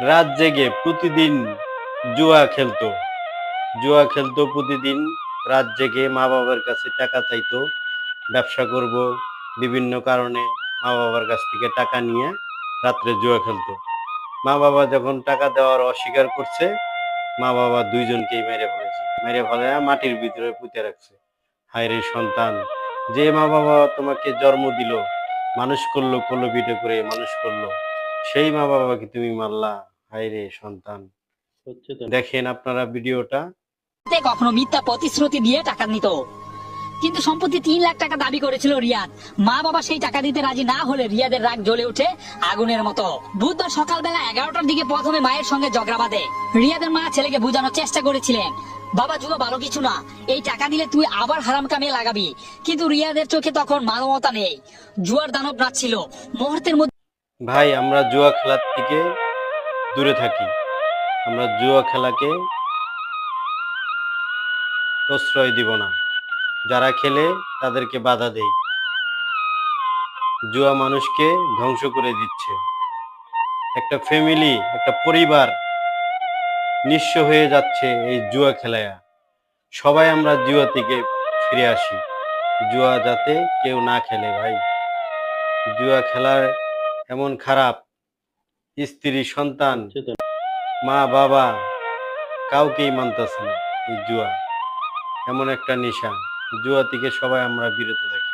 রাত জেগে প্রতিদিন জুয়া খেলতো প্রতিদিন। রাত জেগে মা বাবার কাছে টাকা চাইতো, ব্যবসা করব বিভিন্ন কারণে মা বাবার কাছ থেকে টাকা নিয়ে রাত্রে জুয়া খেলতো। মা বাবা যখন টাকা দেওয়ার অস্বীকার করছে, মা বাবা দুইজনকেই মেরে ফেলেছে, মেরে ফেলে মাটির ভিতরে পুঁতে রাখছে। হায় রে সন্তান, যে মা বাবা তোমাকে জন্ম দিল, মানুষ করলো, কোলে পিঠে করে মানুষ করলো, সেই মা বাবাকে তুমি মারলা। হায় রে সন্তান। দেখেন আপনারা ভিডিওটা। কখনো মিথ্যা প্রতিশ্রুতি দিয়ে টাকা নিত, কিন্তু সম্প্রতি 3 লাখ টাকা দাবি করেছিল রিয়াদ। মা বাবা সেই টাকা দিতে রাজি না হলে রিয়াদের রাগ জ্বলে ওঠে আগুনের মতো। বুধবার সকালবেলা 11টার দিকে প্রথমে মায়ের সঙ্গে ঝগড়া বাঁধে। রিয়াদের মা ছেলেকে বোঝানোর চেষ্টা করেছিলেন, বাবা জুয়া ভালো কিছু না, এই টাকা দিলে তুই আবার হারাম কামে লাগাবি। কিন্তু রিয়াদের চোখে তখন মানবতা নেই, জুয়ার দানব নাচছিল মুহূর্তের মধ্যে। ভাই, আমরা জুয়া খেলার থেকে দূরে থাকি। আমরা জুয়া খেলাকে প্রশ্রয় দিব না। যারা খেলে তাদেরকে বাধা দেই। জুয়া মানুষকে ধ্বংস করে দিচ্ছে। একটা ফ্যামিলি, একটা পরিবার নিঃস্ব হয়ে যাচ্ছে এই জুয়া খেলায়। সবাই আমরা জুয়া থেকে ফিরে আসি। জুয়া যাতে কেউ না খেলে ভাই। জুয়া খেলার এমন খারাপ, স্ত্রী সন্তান মা বাবা কাউকেই মানতেছে না। এই জুয়া এমন একটা নেশা, জুয়া থেকে সবাই আমরা বিরত থাকি।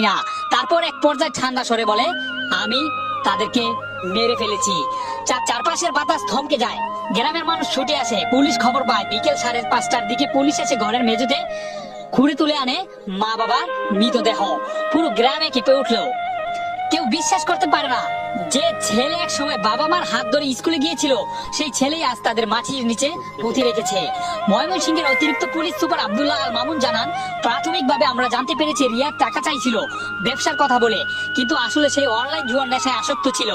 না, তারপর এক পর্যায়ে ঠান্ডা স্বরে বলে, আমি তাদেরকে মেরে ফেলেছি। চারপাশের বাতাস থমকে যায়, গ্রামের মানুষ ছুটে আসে, পুলিশ খবর পায়। বিকেল 5:30টার দিকে পুলিশ এসে ঘরের মেঝেতে খুঁড়ে তুলে আনে মা বাবার মৃতদেহ। পুরো গ্রামে কেঁপে উঠলো। কেউ বিশ্বাস করতে পারে না যে ছেলে এক সময় বাবা মার হাত ধরে স্কুলে গিয়েছিল, সেই ছেলেই আজ তাদের মাটির নিচে পুঁতে রেখেছে। ময়মনসিংহের অতিরিক্ত পুলিশ সুপার আব্দুল্লাহ আল মামুন জানান, প্রাথমিকভাবে আমরা জানতে পেরেছি রিয়াদ টাকা চাইছিল ব্যবসার কথা বলে, কিন্তু আসলে সেই অনলাইন জুয়ার নেশায় আসক্ত ছিল।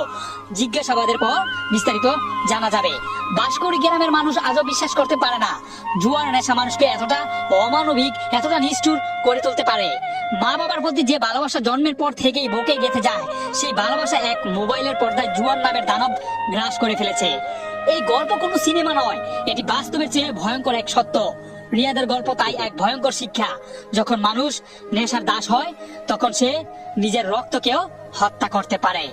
জিজ্ঞাসাবাদের পর বিস্তারিত জানা যাবে। বাঁশকুড়ি গ্রামের মানুষ আজও বিশ্বাস করতে পারে না জুয়ার নেশা মানুষকে এতটা অমানবিক, এতটা নিষ্ঠুর করে তুলতে পারে। মা বাবার প্রতি যে ভালোবাসা জন্মের পর থেকেই বুকে গেঁথে যায়, সেই ভালোবাসা এক মোবাইলের পর্দায় জুয়ার নামের দানব গ্রাস করে ফেলেছে। এই গল্প কোনো সিনেমা নয়, এটি বাস্তবের চেয়ে ভয়ঙ্কর এক সত্য। রিয়াদের গল্প তাই এক ভয়ঙ্কর শিক্ষা। যখন মানুষ নেশার দাস হয়, তখন সে নিজের রক্তকেও হত্যা করতে পারে।